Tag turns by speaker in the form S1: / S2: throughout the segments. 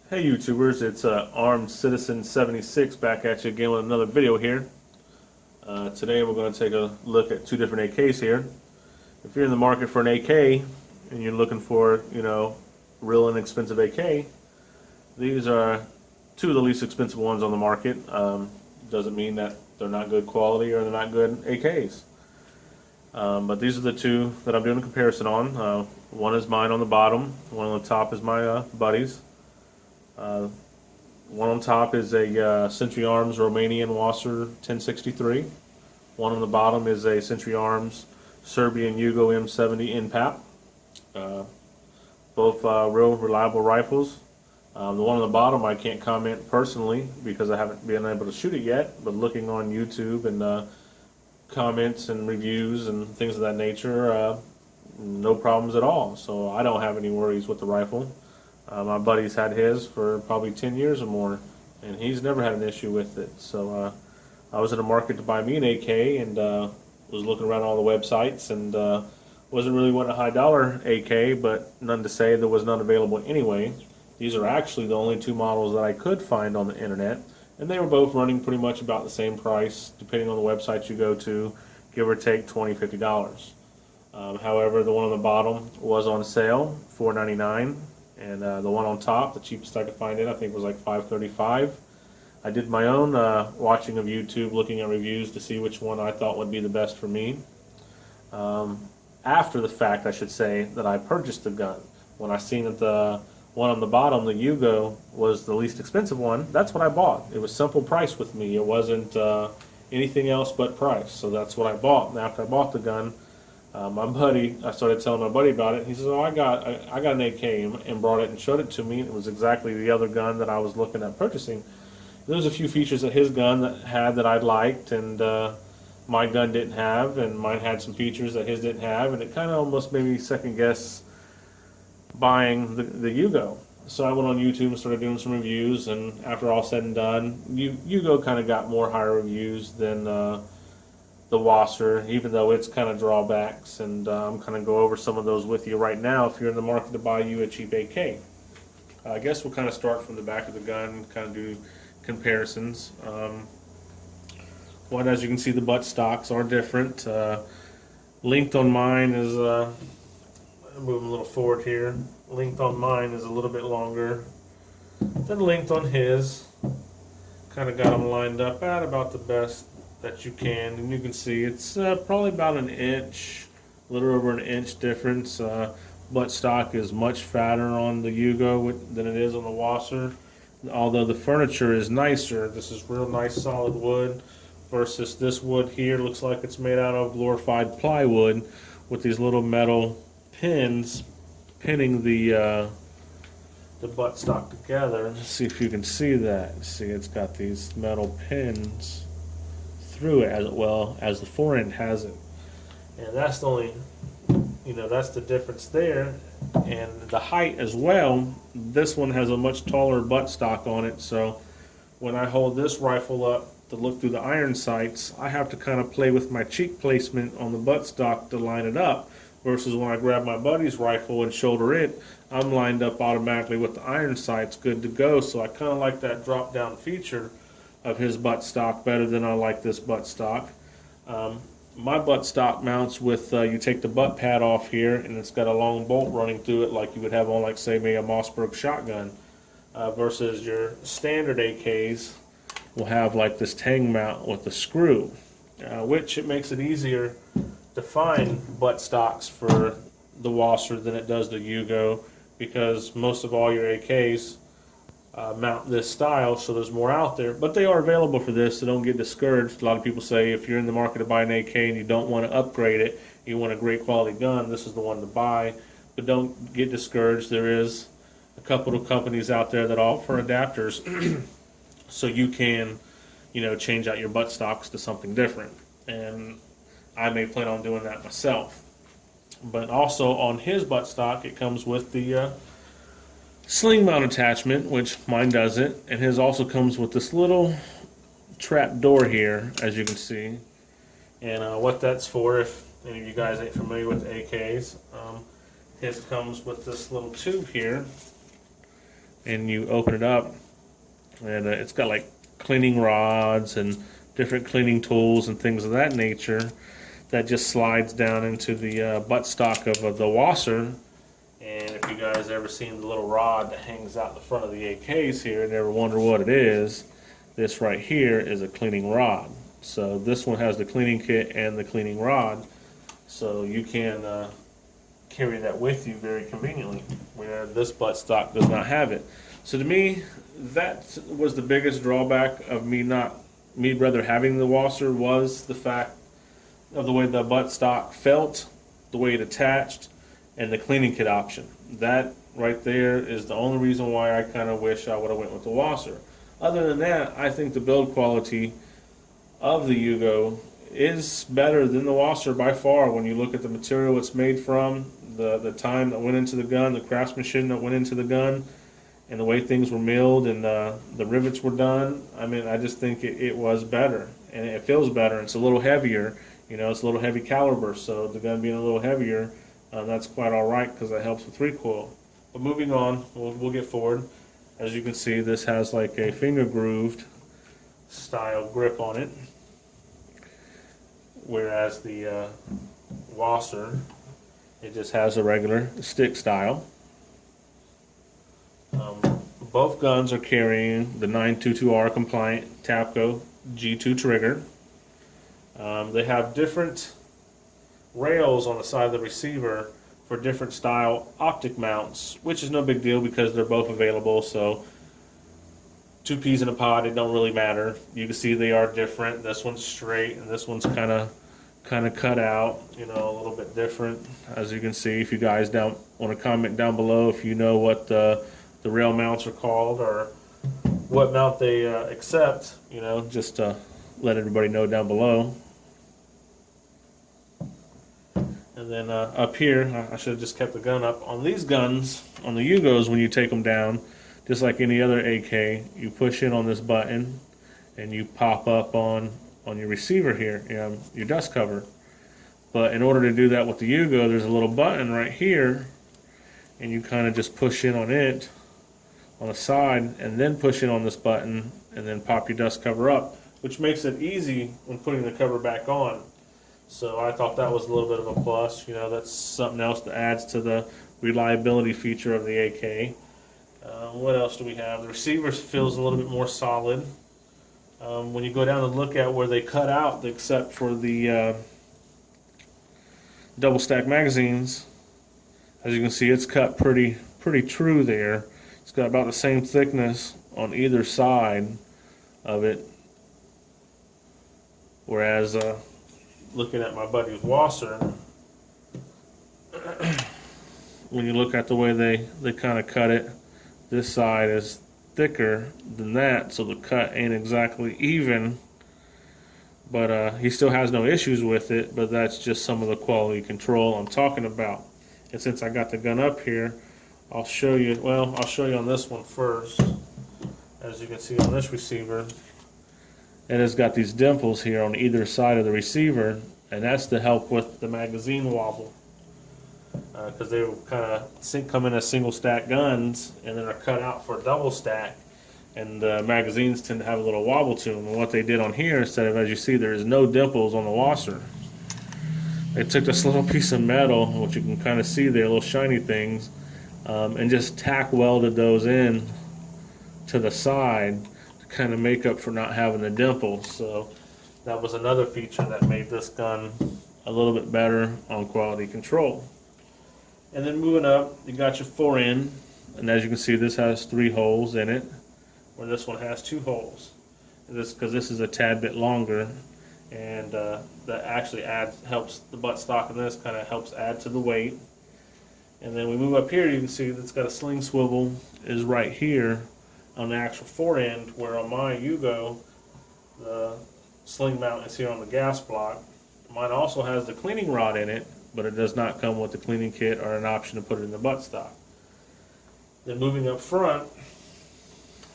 S1: Hey YouTubers, it's Armed Citizen 76 back at you again with another video here. Today we're going to take a look at two different AKs here. If you're in the market for an AK and you're looking for, real inexpensive AK, these are two of the least expensive ones on the market. Doesn't mean that they're not good quality or they're not good AKs. But these are the two that I'm doing a comparison on. One is mine on the bottom, one on the top is my buddy's. One on top is a Century Arms Romanian Wasr 1063. One on the bottom is a Century Arms Serbian Yugo M70 in PAP. Both real reliable rifles. The one on the bottom I can't comment personally because I haven't been able to shoot it yet, but looking on YouTube and comments and reviews and things of that nature, no problems at all. So I don't have any worries with the rifle. My buddy's had his for probably 10 years or more, and he's never had an issue with it. So I was in the market to buy me an AK and was looking around all the websites and wasn't really wanting a high dollar AK, but none to say there was none available anyway. These are actually the only two models that I could find on the internet, and they were both running pretty much about the same price, depending on the website you go to, give or take $20, $50. However, the one on the bottom was on sale, $4.99. And the one on top, the cheapest I could find it, I think was like $5.35. I did my own watching of YouTube, looking at reviews to see which one I thought would be the best for me. After the fact, I should say, that I purchased the gun. When I seen that the one on the bottom, the Yugo, was the least expensive one, that's what I bought. It was simple price with me. It wasn't anything else but price. So that's what I bought. And after I bought the gun, I started telling my buddy about it. He says, "Oh, I got an AK," and brought it and showed it to me. It was exactly the other gun that I was looking at purchasing. There was a few features that his gun had that I liked, and my gun didn't have, and mine had some features that his didn't have, and it kind of almost made me second guess buying the Yugo. So I went on YouTube and started doing some reviews, and after all said and done, Yugo kind of got more higher reviews than the Wasr, even though it's kind of drawbacks, and I'm kind of go over some of those with you right now if you're in the market to buy you a cheap AK. I guess we'll kind of start from the back of the gun, kind of do comparisons. One, as you can see, the butt stocks are different. Length on mine is, moving a little forward here, length on mine is a little bit longer than length on his. Kind of got them lined up at about the best that you can, and you can see it's probably about an inch, a little over an inch difference. Butt stock is much fatter on the Yugo than it is on the Wasr, although the furniture is nicer. This is real nice solid wood versus this wood here looks like it's made out of glorified plywood with these little metal pins pinning the butt stock together. Let's see if you can see that. See, it's got these metal pins through it as well as the forend has it, and that's the only, that's the difference there. And the height as well, this one has a much taller butt stock on it, so when I hold this rifle up to look through the iron sights, I have to kind of play with my cheek placement on the butt stock to line it up, versus when I grab my buddy's rifle and shoulder it, I'm lined up automatically with the iron sights, good to go. So I kind of like that drop down feature of his butt stock better than I like this butt stock. My butt stock mounts with, you take the butt pad off here, and it's got a long bolt running through it like you would have on, like, say, maybe a Mossberg shotgun, versus your standard AKs will have like this tang mount with the screw, which it makes it easier to find butt stocks for the Wasr than it does the Yugo, because most of all your AKs mount this style, so there's more out there, but they are available for this, so don't get discouraged. A lot of people say if you're in the market to buy an AK and you don't want to upgrade it, you want a great quality gun, this is the one to buy. But don't get discouraged. There is a couple of companies out there that offer adapters so you can, change out your butt stocks to something different, and I may plan on doing that myself. But also on his butt stock, it comes with the sling mount attachment, which mine doesn't, and his also comes with this little trap door here, as you can see. And what that's for, if any of you guys ain't familiar with AKs, his comes with this little tube here and you open it up, and it's got like cleaning rods and different cleaning tools and things of that nature that just slides down into the buttstock of the Wasr. And if you guys ever seen the little rod that hangs out the front of the AKs here and ever wonder what it is, this right here is a cleaning rod. So this one has the cleaning kit and the cleaning rod, so you can carry that with you very conveniently, where this buttstock does not have it. So to me, that was the biggest drawback of me rather having the Wasr, was the fact of the way the buttstock felt, the way it attached, and the cleaning kit option. That right there is the only reason why I kind of wish I would have went with the Wasr. Other than that, I think the build quality of the Yugo is better than the Wasr by far. When you look at the material it's made from, the time that went into the gun, the craftsmanship that went into the gun, and the way things were milled and the rivets were done, I mean, I just think it was better, and it feels better. It's a little heavier, you know, it's a little heavy caliber, so the gun being a little heavier, that's quite all right because that helps with recoil. But moving on, we'll get forward. As you can see, this has like a finger grooved style grip on it, whereas the Wasr, it just has a regular stick style. Both guns are carrying the 922R compliant Tapco G2 trigger. They have different rails on the side of the receiver for different style optic mounts, which is no big deal because they're both available. So two peas in a pod, it don't really matter. You can see they are different. This one's straight and this one's kind of cut out, you know, a little bit different. As you can see, if you guys want to comment down below if you know what the rail mounts are called or what mount they accept, you know, just let everybody know down below. And then up here, I should have just kept the gun up. On these guns, on the Yugos, when you take them down, just like any other AK, you push in on this button and you pop up on your receiver here, your dust cover. But in order to do that with the Yugo, there's a little button right here, and you kind of just push in on it on the side and then push in on this button and then pop your dust cover up, which makes it easy when putting the cover back on. So I thought that was a little bit of a plus. You know, that's something else that adds to the reliability feature of the AK. What else do we have? The receiver feels a little bit more solid. When you go down and look at where they cut out, except for the double stack magazines, as you can see, it's cut pretty true there. It's got about the same thickness on either side of it. Whereas looking at my buddy's Wasr, when you look at the way they kind of cut it, this side is thicker than that, so the cut ain't exactly even. But he still has no issues with it, but that's just some of the quality control I'm talking about. And since I got the gun up here, I'll show you, well, I'll show you on this one first. As you can see on this receiver, it has got these dimples here on either side of the receiver, and that's to help with the magazine wobble. Because they kind of come in as single stack guns and then are cut out for a double stack, and magazines tend to have a little wobble to them. And what they did on here, instead of, as you see, there is no dimples on the Wasr. They took this little piece of metal, which you can kind of see there, little shiny things, and just tack welded those in to the side to kind of make up for not having the dimples. So that was another feature that made this gun a little bit better on quality control. And then moving up, you got your forend, and as you can see, this has 3 holes in it, where this one has 2 holes. Because this is a tad bit longer, and that actually helps the buttstock in this, kind of helps add to the weight. And then we move up here, you can see that's got a sling swivel is right here on the actual forend, where on my Yugo, the sling mount is here on the gas block. Mine also has the cleaning rod in it, but it does not come with the cleaning kit or an option to put it in the buttstock. Then moving up front,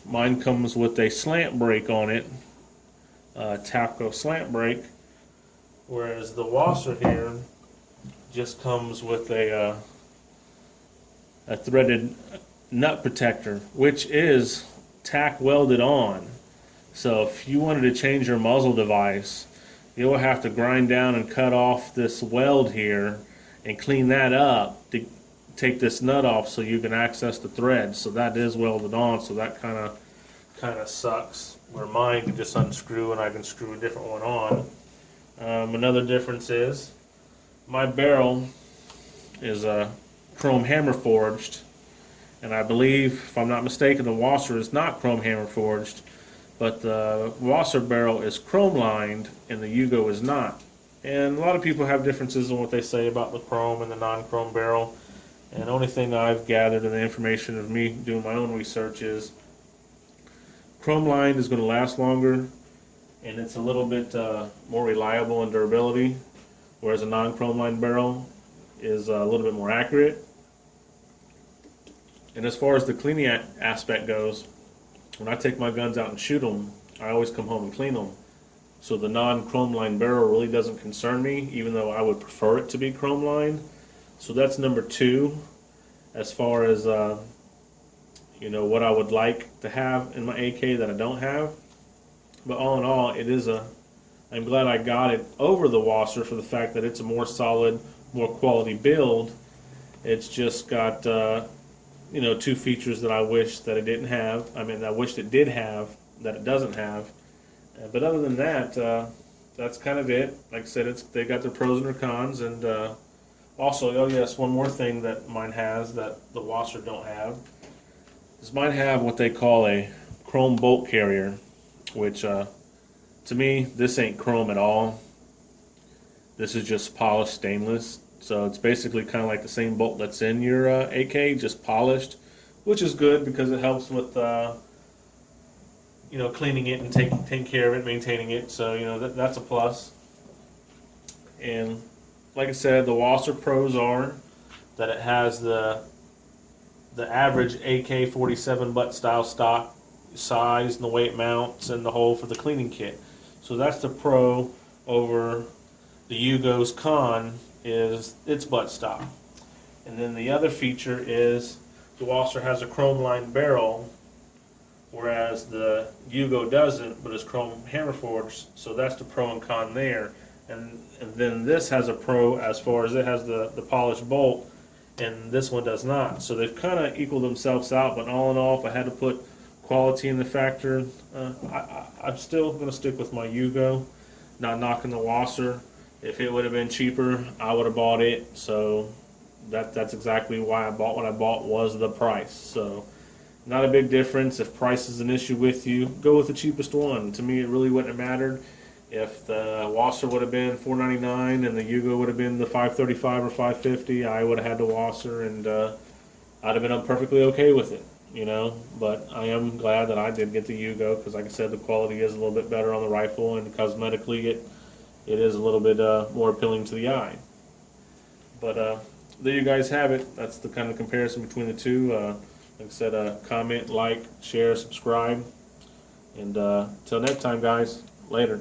S1: mine comes with a slant brake on it, Tapco slant brake, whereas the Wasr here just comes with a threaded nut protector, which is tack welded on. So if you wanted to change your muzzle device, you'll have to grind down and cut off this weld here and clean that up to take this nut off so you can access the thread. So that is welded on, so that kind of sucks. Where mine can just unscrew and I can screw a different one on. Another difference is my barrel is chrome hammer forged, and I believe, if I'm not mistaken, the Wasr is not chrome hammer forged, but the Wasr barrel is chrome lined and the Yugo is not. And a lot of people have differences in what they say about the chrome and the non-chrome barrel. And the only thing I've gathered in the information of me doing my own research is chrome lined is going to last longer, and it's a little bit more reliable in durability, whereas a non-chrome lined barrel is a little bit more accurate. And as far as the cleaning aspect goes, when I take my guns out and shoot them, I always come home and clean them. So the non-chrome lined barrel really doesn't concern me, even though I would prefer it to be chrome lined. So that's number two as far as what I would like to have in my AK that I don't have. But all in all, I'm glad I got it over the Wasr for the fact that it's a more solid, more quality build. It's just got two features that I wish that it didn't have. I mean, I wished it did have that it doesn't have. But other than that, that's kind of it. Like I said, they got their pros and their cons. And also, oh yes, one more thing that mine has that the Wasr don't have is mine have what they call a chrome bolt carrier, which to me, this ain't chrome at all. This is just polished stainless. So it's basically kind of like the same bolt that's in your AK, just polished, which is good because it helps with cleaning it and taking care of it, maintaining it. So that's a plus. And like I said, the Wasr pros are that it has the average AK-47 butt style stock size and the way it mounts and the hole for the cleaning kit. So that's the pro over the Yugo's con is its butt stock. And then the other feature is the Wasr has a chrome lined barrel, whereas the Yugo doesn't, but it's chrome hammer forged. So that's the pro and con there. And then this has a pro as far as it has the polished bolt, and this one does not. So they've kind of equaled themselves out, but all in all, if I had to put quality in the factor, I'm still going to stick with my Yugo, not knocking the Wasr. If it would have been cheaper, I would have bought it. So that's exactly why I bought what I bought, was the price. So not a big difference. If price is an issue with you, go with the cheapest one. To me, it really wouldn't have mattered. If the Wasr would have been $4.99 and the Yugo would have been the $5.35 or $5.50, I would have had the Wasr, and I'd have been perfectly okay with it, But I am glad that I did get the Yugo because, like I said, the quality is a little bit better on the rifle, and cosmetically it is a little bit more appealing to the eye. But there you guys have it. That's the kind of comparison between the two. Like I said, comment, like, share, subscribe, and till next time, guys. Later.